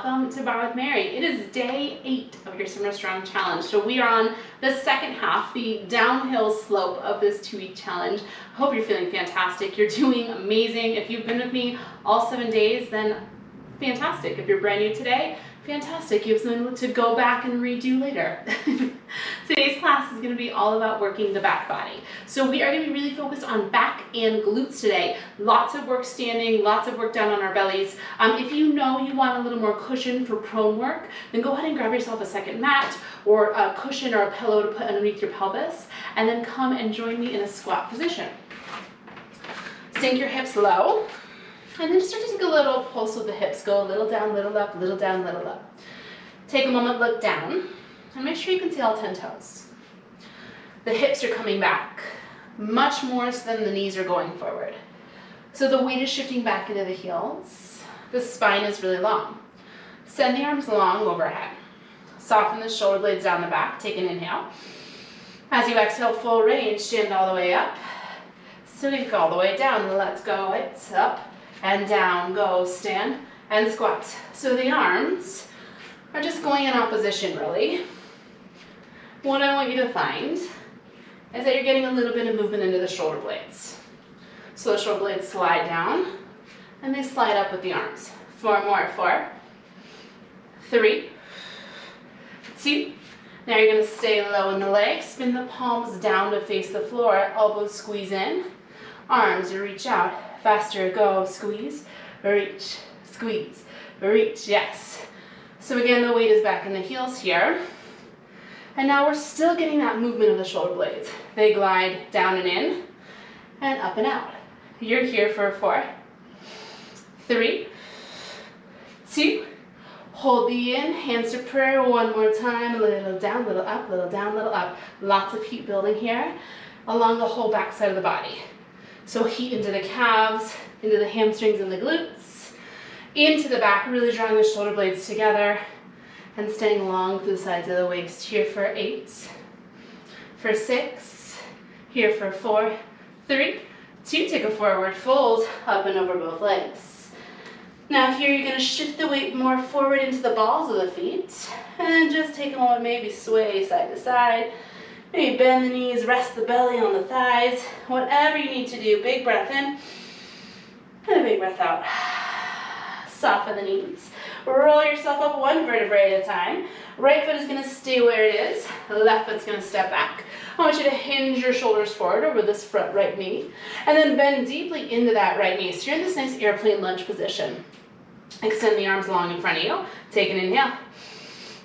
welcome to Bar with Mary. It is day 8 of your Summer Strong Challenge. So we are on the second half, the downhill slope of this 2-week challenge. I hope you're feeling fantastic. You're doing amazing. If you've been with me all 7 days, then fantastic. If you're brand new today, fantastic. You have something to go back and redo later. Today's class is going to be all about working the back body. So we are going to be really focused on back and glutes today. Lots of work standing, lots of work down on our bellies. If you know you want a little more cushion for prone work, then go ahead and grab yourself a second mat or a cushion or a pillow to put underneath your pelvis, and then come and join me in a squat position. Sink your hips low. And then just start to take a little pulse with the hips. Go a little down, little up, little down, little up. Take a moment, look down, and make sure you can see all 10 toes. The hips are coming back, much more so than the knees are going forward. So the weight is shifting back into the heels. The spine is really long. Send the arms long overhead. Soften the shoulder blades down the back. Take an inhale. As you exhale, full range, stand all the way up. Sink all the way down. Let's go. It's up and down, go, stand, and squat. So the arms are just going in opposition, really. What I want you to find is that you're getting a little bit of movement into the shoulder blades. So the shoulder blades slide down, and they slide up with the arms. 4 more, 4, 3, 2. Now you're gonna stay low in the legs, spin the palms down to face the floor, elbows squeeze in, arms reach out. Faster, go, squeeze, reach, squeeze, reach, yes. So again, the weight is back in the heels here. And now we're still getting that movement of the shoulder blades. They glide down and in, and up and out. You're here for 4, 3, 2, hold the in, hands to prayer, one more time, little down, little up, little down, little up. Lots of heat building here along the whole back side of the body. So heat into the calves, into the hamstrings and the glutes, into the back, really drawing the shoulder blades together and staying long through the sides of the waist. Here for 8, for 6, here for 4, 3, 2, take a forward fold, up and over both legs. Now here you're gonna shift the weight more forward into the balls of the feet and just take a moment, maybe sway side to side. Maybe bend the knees, rest the belly on the thighs, whatever you need to do. Big breath in and a big breath out. Soften the knees. Roll yourself up 1 vertebrae at a time. Right foot is going to stay where it is. Left foot's going to step back. I want you to hinge your shoulders forward over this front right knee and then bend deeply into that right knee. So you're in this nice airplane lunge position. Extend the arms long in front of you. Take an inhale.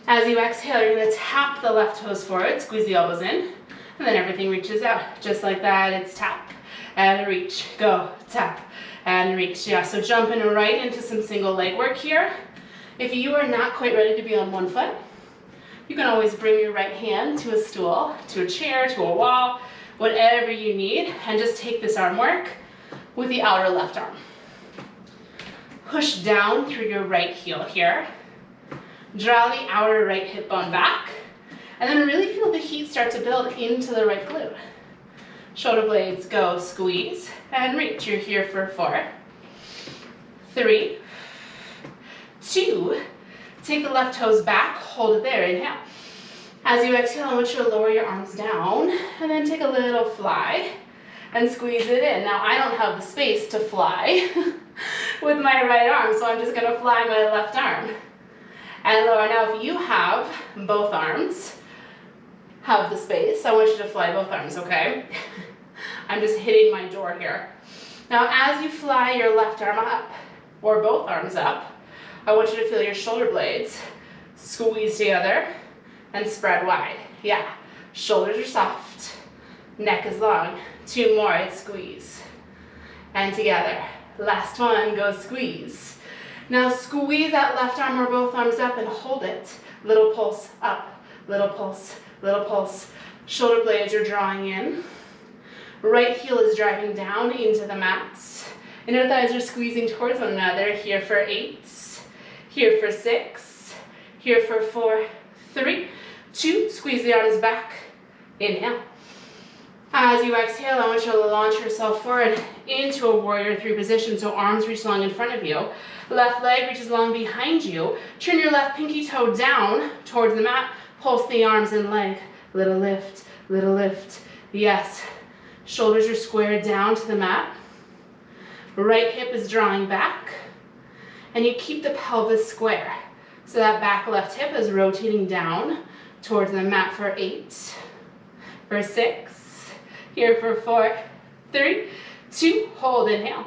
As you exhale, you're going to tap the left toes forward, squeeze the elbows in, and then everything reaches out. Just like that, it's tap and reach, go, tap and reach. Yeah, so jumping right into some single leg work here. If you are not quite ready to be on one foot, you can always bring your right hand to a stool, to a chair, to a wall, whatever you need, and just take this arm work with the outer left arm. Push down through your right heel here. Draw the outer right hip bone back, and then really feel the heat start to build into the right glute. Shoulder blades go, squeeze, and reach. You're here for 4, 3, 2. Take the left toes back, hold it there, inhale. As you exhale, I want you to lower your arms down, and then take a little fly, and squeeze it in. Now, I don't have the space to fly with my right arm, so I'm just gonna fly my left arm. And lower. Now, if you have both arms, have the space, I want you to fly both arms, okay? I'm just hitting my door here. Now, as you fly your left arm up, or both arms up, I want you to feel your shoulder blades squeeze together and spread wide. Yeah, shoulders are soft, neck is long. 2 more, it's squeeze. And together. Last one, go squeeze. Now squeeze that left arm or both arms up and hold it. Little pulse up, little pulse, little pulse. Shoulder blades are drawing in. Right heel is driving down into the mat. Inner thighs are squeezing towards one another. Here for 8, here for 6, here for 4, 3, 2. Squeeze the arms back. Inhale. As you exhale, I want you to launch yourself forward into a warrior three position, so arms reach long in front of you. Left leg reaches long behind you. Turn your left pinky toe down towards the mat. Pulse the arms and leg. Little lift, little lift. Yes. Shoulders are squared down to the mat. Right hip is drawing back. And you keep the pelvis square. So that back left hip is rotating down towards the mat for 8, for 6, here for 4, 3, 2, hold, inhale.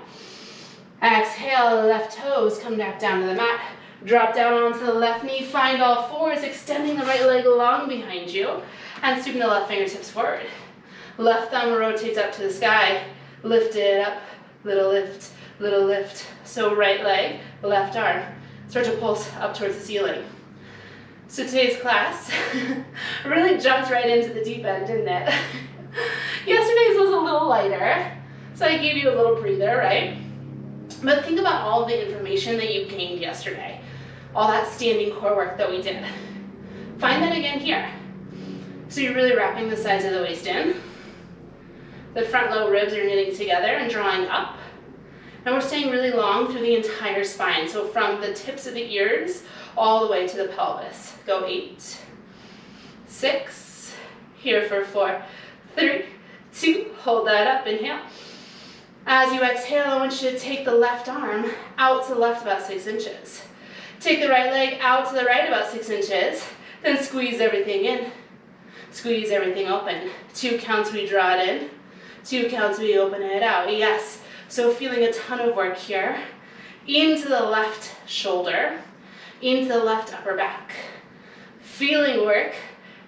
Exhale, left toes come back down to the mat. Drop down onto the left knee, find all fours, extending the right leg long behind you, and sweeping the left fingertips forward. Left thumb rotates up to the sky, lift it up, little lift, little lift. So right leg, left arm, start to pulse up towards the ceiling. So today's class really jumped right into the deep end, didn't it? Yesterday's was a little lighter, so I gave you a little breather, right? But think about all the information that you gained yesterday, all that standing core work that we did. Find that again here. So you're really wrapping the sides of the waist in. The front low ribs are knitting together and drawing up. And we're staying really long through the entire spine. So from the tips of the ears all the way to the pelvis. Go 8, 6, here for 4, 3, 2, hold that up, inhale. As you exhale, I want you to take the left arm out to the left about 6 inches. Take the right leg out to the right about 6 inches, then squeeze everything in. Squeeze everything open. 2 counts we draw it in, 2 counts we open it out, yes. So feeling a ton of work here, into the left shoulder, into the left upper back. Feeling work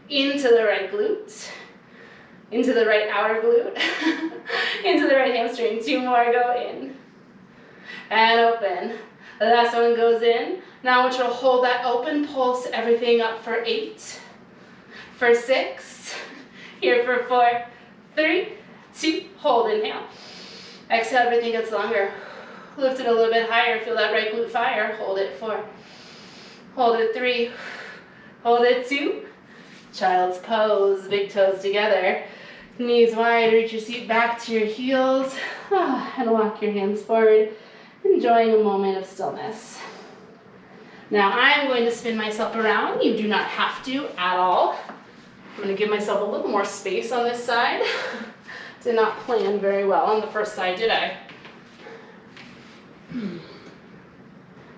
into the right glute, into the right outer glute, into the right hamstring. 2 more, go in and open. The last one goes in. Now I want you to hold that open, pulse everything up for 8, for 6, here for 4, 3, 2, hold, inhale. Exhale, everything gets longer. Lift it a little bit higher, feel that right glute fire. Hold it, 4, hold it, 3, hold it, 2. Child's pose, big toes together. Knees wide, reach your seat back to your heels, and walk your hands forward, enjoying a moment of stillness. Now I'm going to spin myself around. You do not have to at all. I'm going to give myself a little more space on this side. Did not plan very well on the first side, did I?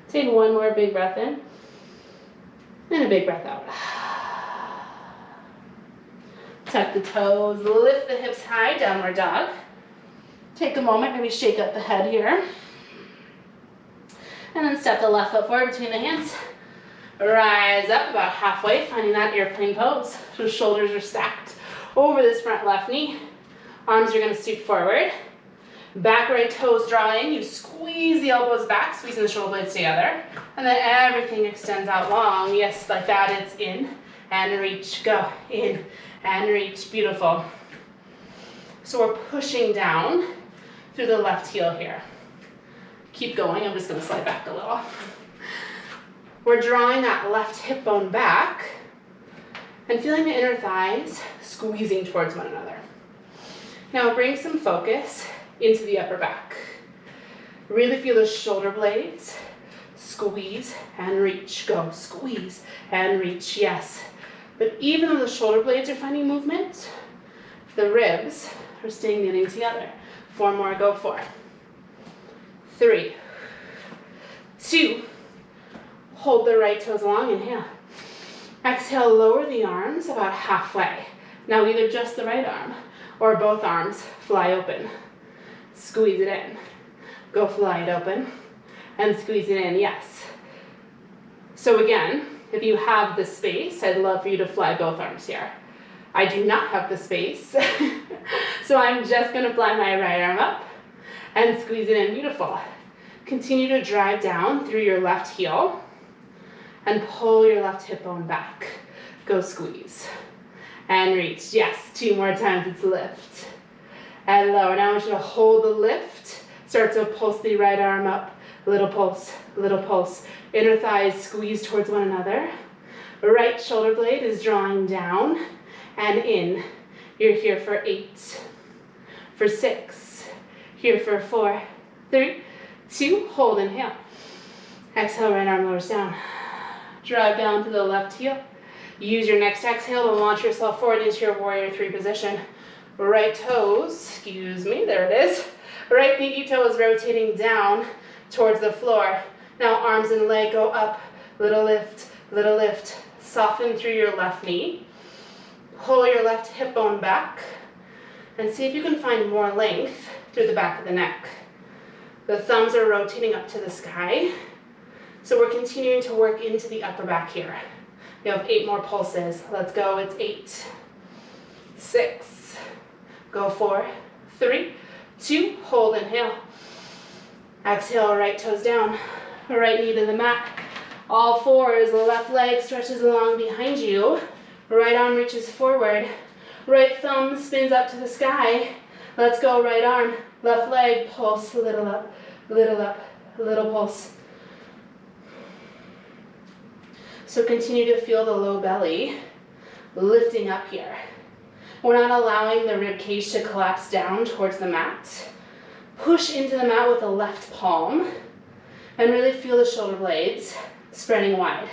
Take one more big breath in, and a big breath out. Tuck the toes, lift the hips high, downward dog. Take a moment, maybe shake up the head here. And then step the left foot forward between the hands. Rise up about halfway, finding that airplane pose. So shoulders are stacked over this front left knee. Arms are gonna scoot forward. Back right toes draw in, you squeeze the elbows back, squeezing the shoulder blades together. And then everything extends out long. Yes, like that, it's in and reach, go, in and reach, beautiful. So we're pushing down through the left heel here. Keep going, I'm just gonna slide back a little. We're drawing that left hip bone back and feeling the inner thighs squeezing towards one another. Now bring some focus into the upper back. Really feel the shoulder blades, squeeze and reach, go, squeeze and reach, yes. But even though the shoulder blades are finding movement, the ribs are staying knitting together. 4 more, go, 4, 3, 2, hold the right toes long, inhale. Exhale, lower the arms about halfway. Now either just the right arm or both arms fly open. Squeeze it in. Go fly it open and squeeze it in, yes. So again, if you have the space, I'd love for you to fly both arms here. I do not have the space, so I'm just gonna fly my right arm up and squeeze it in, beautiful. Continue to drive down through your left heel and pull your left hip bone back. Go squeeze and reach, yes, 2 more times, it's lift. And lower, now I want you to hold the lift, start to pulse the right arm up, little pulse, inner thighs squeeze towards one another. Right shoulder blade is drawing down and in. You're here for 8, for 6, here for 4, 3, 2, hold, inhale. Exhale, right arm lowers down. Drive down to the left heel. Use your next exhale to launch yourself forward into your warrior 3 position. Right toes, excuse me, there it is. Right pinky toe is rotating down towards the floor. Now arms and leg go up, little lift, little lift. Soften through your left knee. Pull your left hip bone back and see if you can find more length through the back of the neck. The thumbs are rotating up to the sky. So we're continuing to work into the upper back here. We have 8 more pulses. Let's go. It's 8, 6, go 4, 3, 2, hold, inhale. Exhale, right toes down, right knee to the mat. All fours, left leg stretches along behind you. Right arm reaches forward. Right thumb spins up to the sky. Let's go, right arm, left leg, pulse, little up, little pulse. So continue to feel the low belly lifting up here. We're not allowing the rib cage to collapse down towards the mat. Push into the mat with the left palm and really feel the shoulder blades spreading wide.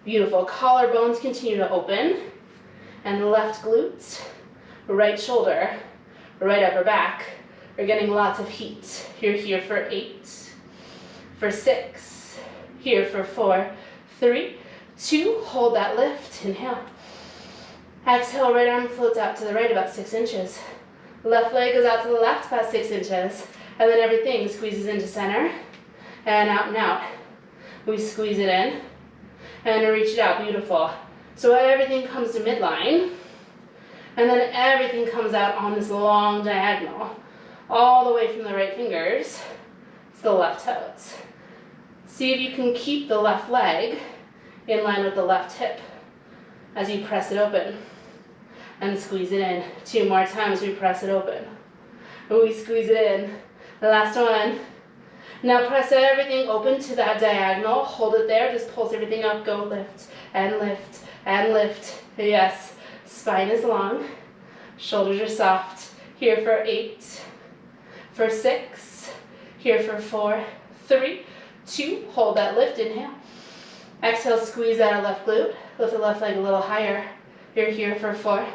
Beautiful. Collarbones continue to open. And left glutes, right shoulder, right upper back. We're getting lots of heat. You're here for 8, for 6, here for 4, 3, 2, hold that lift, inhale. Exhale, right arm floats out to the right about 6 inches. Left leg goes out to the left about 6 inches. And then everything squeezes into center and out and out. We squeeze it in and reach it out, beautiful. So everything comes to midline and then everything comes out on this long diagonal, all the way from the right fingers to the left toes. See if you can keep the left leg in line with the left hip as you press it open and squeeze it in. 2 more times, we press it open. And we squeeze it in. The last one. Now press everything open to that diagonal. Hold it there, just pulse everything up. Go lift and lift and lift. Yes, spine is long. Shoulders are soft. Here for 8, for 6, here for 4, 3, 2, hold that lift, inhale. Exhale, squeeze out our left glute. Lift the left leg a little higher. You're here for 4,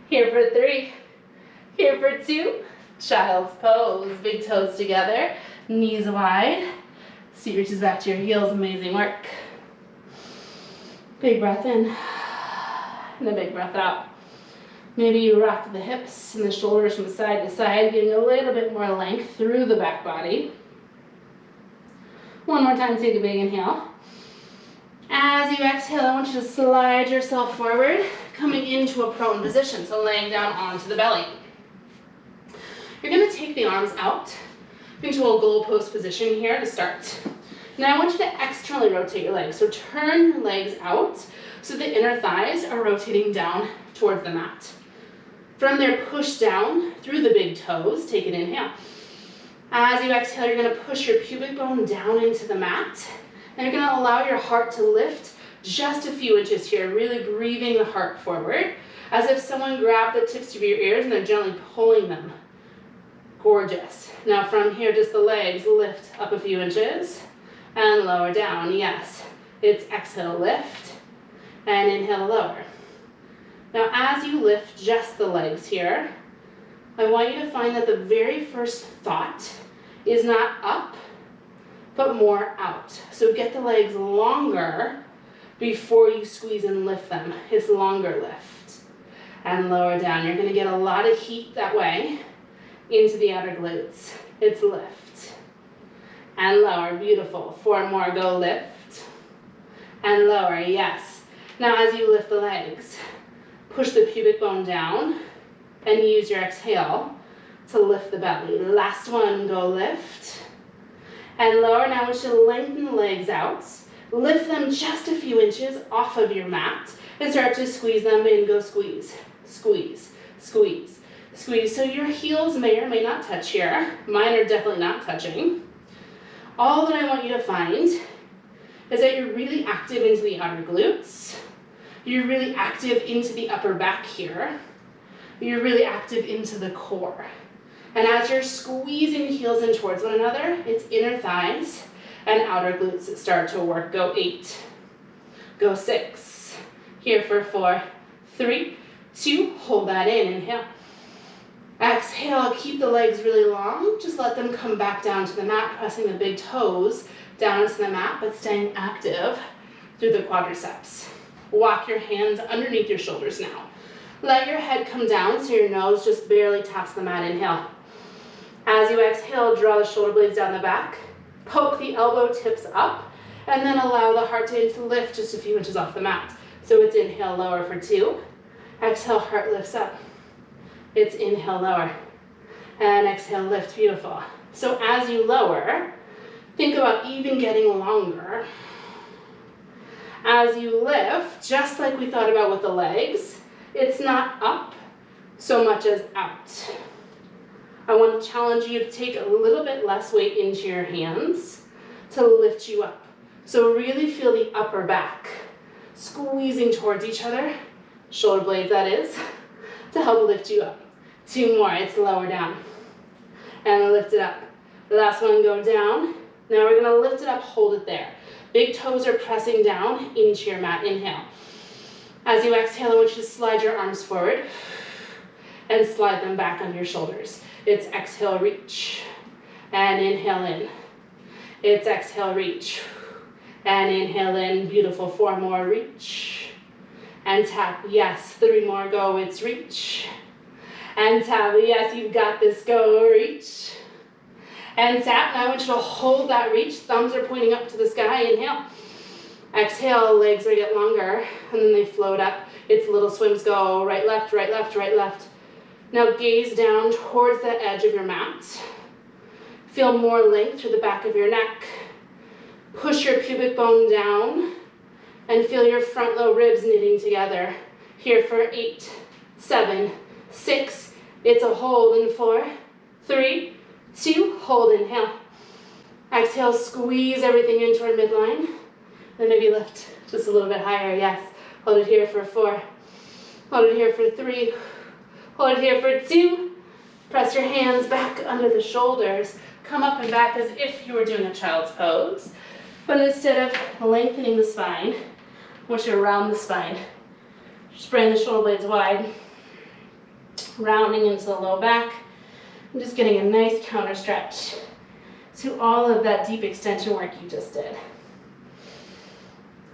here for 3, here for 2. Child's pose, big toes together, knees wide. Seat reaches back to your heels, amazing work. Big breath in, and a big breath out. Maybe you rock the hips and the shoulders from side to side, getting a little bit more length through the back body. One more time, take a big inhale. As you exhale, I want you to slide yourself forward, coming into a prone position, so laying down onto the belly. You're going to take the arms out into a goal post position here to start. Now I want you to externally rotate your legs, so turn your legs out so the inner thighs are rotating down towards the mat. From there, push down through the big toes, take an inhale. As you exhale, you're going to push your pubic bone down into the mat, and you're going to allow your heart to lift just a few inches here, really breathing the heart forward, as if someone grabbed the tips of your ears and they're gently pulling them. Gorgeous. Now from here, just the legs lift up a few inches and lower down. Yes, it's exhale, lift, and inhale, lower. Now as you lift just the legs here, I want you to find that the very first thought is not up, but more out. So get the legs longer before you squeeze and lift them. It's longer lift. And lower down. You're going to get a lot of heat that way into the outer glutes. It's lift. And lower. Beautiful. 4 more. Go lift. And lower. Yes. Now as you lift the legs, push the pubic bone down and use your exhale to lift the belly. Last one. Go lift. And lower. Now I want you to lengthen the legs out. Lift them just a few inches off of your mat and start to squeeze them in. Go squeeze, squeeze, squeeze, squeeze. So your heels may or may not touch here. Mine are definitely not touching. All that I want you to find is that you're really active into the outer glutes. You're really active into the upper back here. You're really active into the core. And as you're squeezing heels in towards one another, it's inner thighs and outer glutes that start to work. Go 8, go 6, here for 4, 3, 2, hold that in, inhale. Exhale, keep the legs really long, just let them come back down to the mat, pressing the big toes down into the mat, but staying active through the quadriceps. Walk your hands underneath your shoulders now. Let your head come down so your nose just barely taps the mat, inhale. As you exhale, draw the shoulder blades down the back, poke the elbow tips up, and then allow the heart to lift just a few inches off the mat. So it's inhale, lower for 2. Exhale, heart lifts up. It's inhale, lower. And exhale, lift, beautiful. So as you lower, think about even getting longer. As you lift, just like we thought about with the legs, it's not up so much as out. I want to challenge you to take a little bit less weight into your hands to lift you up. So really feel the upper back squeezing towards each other, shoulder blades that is, to help lift you up. 2 more, it's lower down. And lift it up. The last one, go down. Now we're gonna lift it up, hold it there. Big toes are pressing down into your mat, inhale. As you exhale, I want you to slide your arms forward and slide them back under your shoulders. It's exhale, reach, and inhale in. It's exhale, reach, and inhale in. Beautiful, 4 more, reach, and tap. Yes, 3 more, go, it's reach, and tap. Yes, you've got this, go, reach, and tap. Now I want you to hold that reach. Thumbs are pointing up to the sky, inhale. Exhale, legs are get longer, and then they float up. It's little swims, go right, left, right, left, right, left. Now gaze down towards the edge of your mat. Feel more length through the back of your neck. Push your pubic bone down and feel your front low ribs knitting together. Here for 8, 7, 6. It's a hold in 4, 3, 2. Hold, inhale. Exhale, squeeze everything into our midline. Then maybe lift just a little bit higher, yes. Hold it here for 4. Hold it here for 3. Hold it here for 2. Press your hands back under the shoulders. Come up and back as if you were doing a child's pose. But instead of lengthening the spine, I want you to round the spine. Just bring the shoulder blades wide. Rounding into the low back. And just getting a nice counter stretch to all of that deep extension work you just did.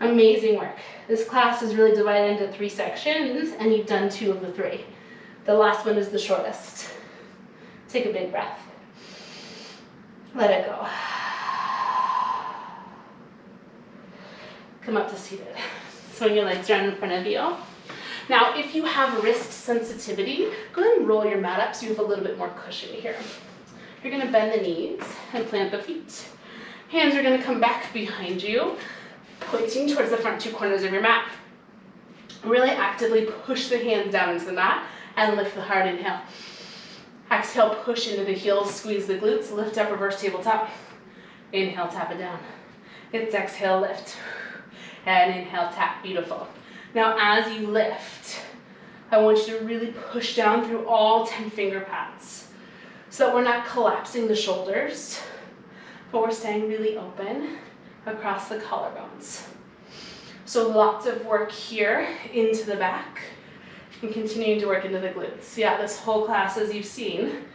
Amazing work. This class is really divided into 3 sections, and you've done 2 of the 3. The last one is the shortest. Take a big breath. Let it go. Come up to seated. Swing your legs around in front of you. Now, if you have wrist sensitivity, go ahead and roll your mat up so you have a little bit more cushion here. You're gonna bend the knees and plant the feet. Hands are gonna come back behind you, pointing towards the front 2 corners of your mat. Really actively push the hands down into the mat and lift the heart, inhale. Exhale, push into the heels, squeeze the glutes, lift up, reverse tabletop. Inhale, tap it down. It's exhale, lift. And inhale, tap, beautiful. Now as you lift, I want you to really push down through all 10 finger pads so that we're not collapsing the shoulders, but we're staying really open across the collarbones. So lots of work here into the back and continuing to work into the glutes. Yeah, this whole class, as you've seen,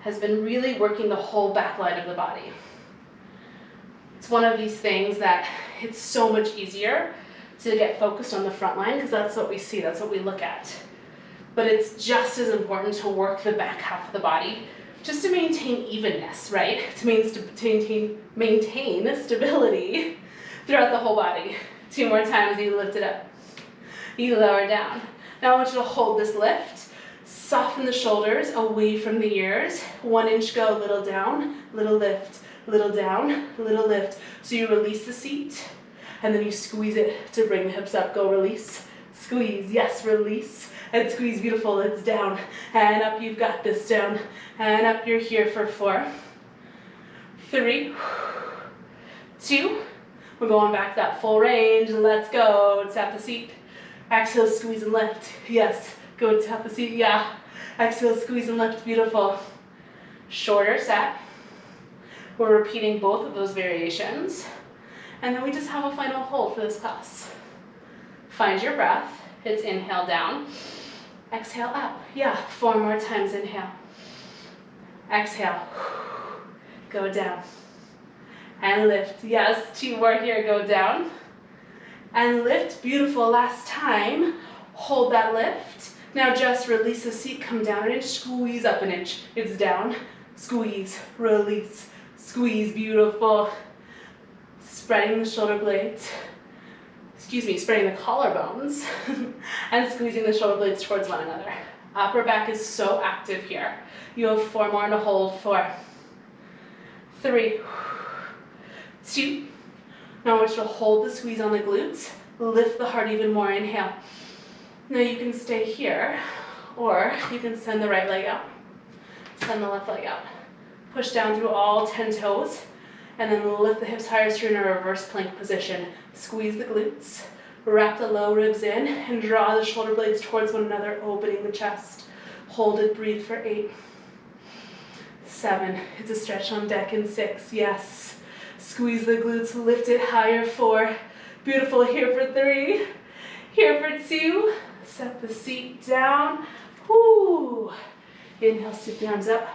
has been really working the whole back line of the body. It's one of these things that it's so much easier to get focused on the front line because that's what we see, that's what we look at. But it's just as important to work the back half of the body just to maintain evenness, right? To maintain stability throughout the whole body. 2 more times, you lift it up. You lower down. Now I want you to hold this lift. Soften the shoulders away from the ears. 1 inch go, little down, little lift, little down, little lift. So you release the seat, and then you squeeze it to bring the hips up. Go, release, squeeze, yes, release, and squeeze, beautiful, it's down, and up, you've got this, down, and up, you're here for 4, 3, 2, we're going back to that full range, let's go, tap the seat, exhale, squeeze and lift, yes, Go tap the seat, yeah. Exhale, squeeze and lift, beautiful. Shorter set. We're repeating both of those variations. And then we just have a final hold for this class. Find your breath. It's inhale down. Exhale up. Yeah, 4 more times, inhale. Exhale. Go down. And lift. Yes, 2 more here, go down. And lift, beautiful, last time. Hold that lift. Now just release the seat, come down an inch, squeeze up an inch. It's down, squeeze, release, squeeze, beautiful. Spreading the shoulder blades, spreading the collarbones, and squeezing the shoulder blades towards one another. Upper back is so active here. You have 4 more to hold, 4, 3, 2. Now I want you to hold the squeeze on the glutes, lift the heart even more, inhale. Now you can stay here, or you can send the right leg out, send the left leg out. Push down through all 10 toes, and then lift the hips higher so you're in a reverse plank position. Squeeze the glutes, wrap the low ribs in, and draw the shoulder blades towards one another, opening the chest. Hold it, breathe for 8, 7, it's a stretch on deck in 6, yes. Squeeze the glutes, lift it higher, 4, beautiful, here for 3, here for 2, set the seat down, whoo. Inhale, stick the arms up.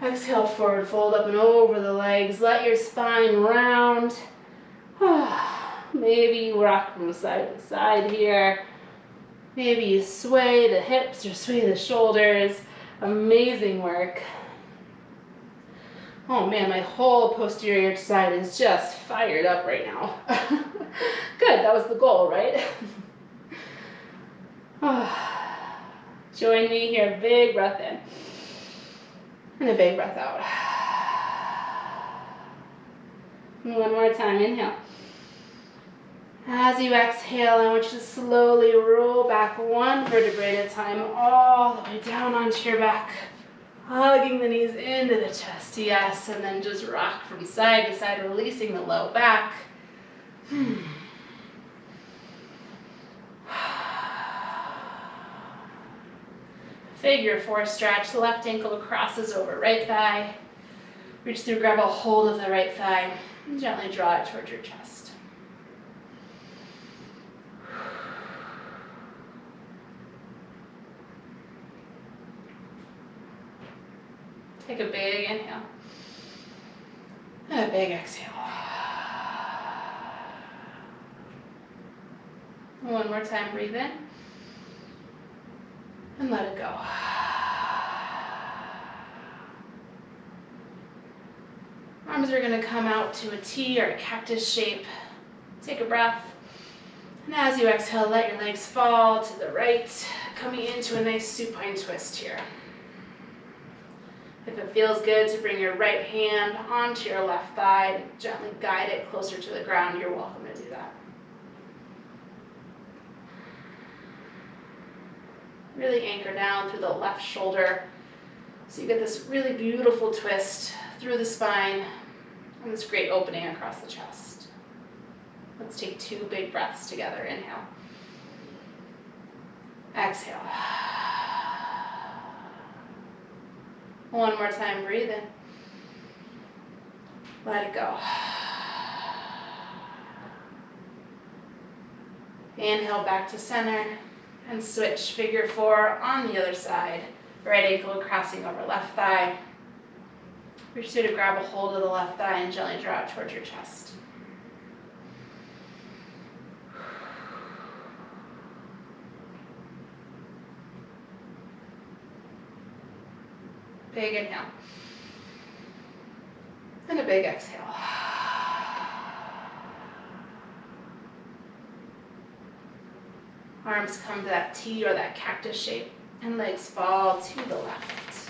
Exhale, forward fold up and over the legs. Let your spine round. Maybe you rock from side to side here. Maybe you sway the hips or sway the shoulders. Amazing work. Oh man, my whole posterior side is just fired up right now. Good, that was the goal, right? Join me here, big breath in. And a big breath out. One more time, inhale. As you exhale, I want you to slowly roll back 1 vertebrae at a time, all the way down onto your back. Hugging the knees into the chest, yes, and then just rock from side to side, releasing the low back. Figure 4 stretch, left ankle crosses over right thigh. Reach through, grab a hold of the right thigh, and gently draw it towards your chest. Take a big inhale, and a big exhale. One more time, breathe in. And let it go. Arms are going to come out to a T or a cactus shape. Take a breath. And as you exhale, let your legs fall to the right, coming into a nice supine twist here. If it feels good to bring your right hand onto your left thigh, gently guide it closer to the ground, you're welcome to do that. Really anchor down through the left shoulder so you get this really beautiful twist through the spine and this great opening across the chest. Let's take 2 big breaths together. Inhale. Exhale. One more time, breathe in. Let it go. Inhale back to center. And switch, figure 4 on the other side. Right ankle crossing over left thigh. Reach through to grab a hold of the left thigh and gently draw it towards your chest. Big inhale. And a big exhale. Arms come to that T or that cactus shape, and legs fall to the left.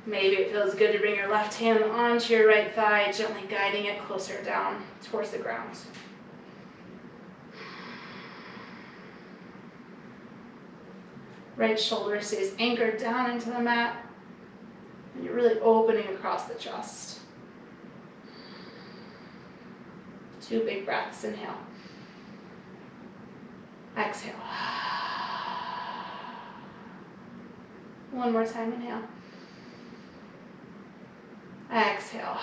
Maybe it feels good to bring your left hand onto your right thigh, gently guiding it closer down towards the ground. Right shoulder stays anchored down into the mat, and you're really opening across the chest. 2 big breaths, inhale. Exhale. One more time, inhale. Exhale.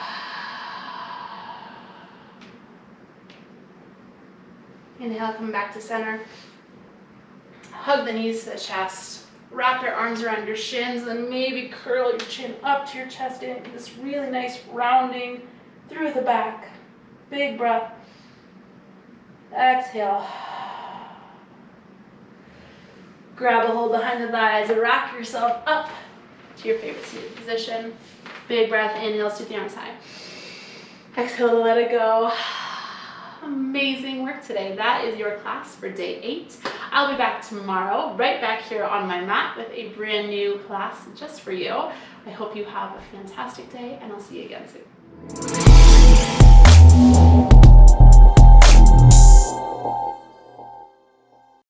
Inhale, come back to center. Hug the knees to the chest. Wrap your arms around your shins, and maybe curl your chin up to your chest, getting this really nice rounding through the back. Big breath. Exhale. Grab a hold behind the thighs and rock yourself up to your favorite seated position. Big breath, inhale, sweep the arms high. Exhale to let it go. Amazing work today. That is your class for day 8. I'll be back tomorrow, right back here on my mat with a brand new class just for you. I hope you have a fantastic day, and I'll see you again soon.